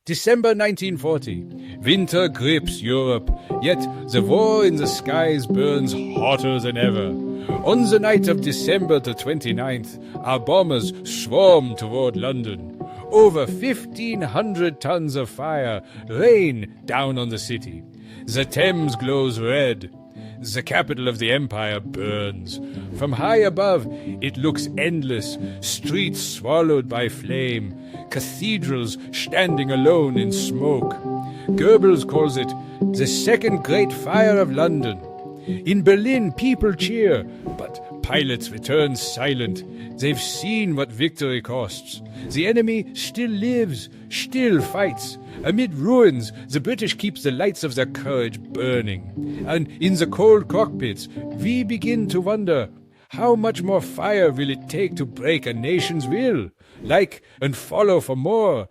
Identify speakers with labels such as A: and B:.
A: December 1940. Winter grips Europe, yet the war in the skies burns hotter than ever. On the night of December the 29th, our bombers swarm toward London. Over 1,500 tons of fire rain down on the city. The Thames glows red. The capital of the empire burns. From high above, it looks endless, streets swallowed by flame, cathedrals standing alone in smoke. Goebbels calls it the second great fire of London. In Berlin, people cheer, but pilots return silent. They've seen what victory costs. The enemy still lives, still fights. Amid ruins, the British keeps the lights of their courage burning. And in the cold cockpits, we begin to wonder, how much more fire will it take to break a nation's will? Like and follow for more.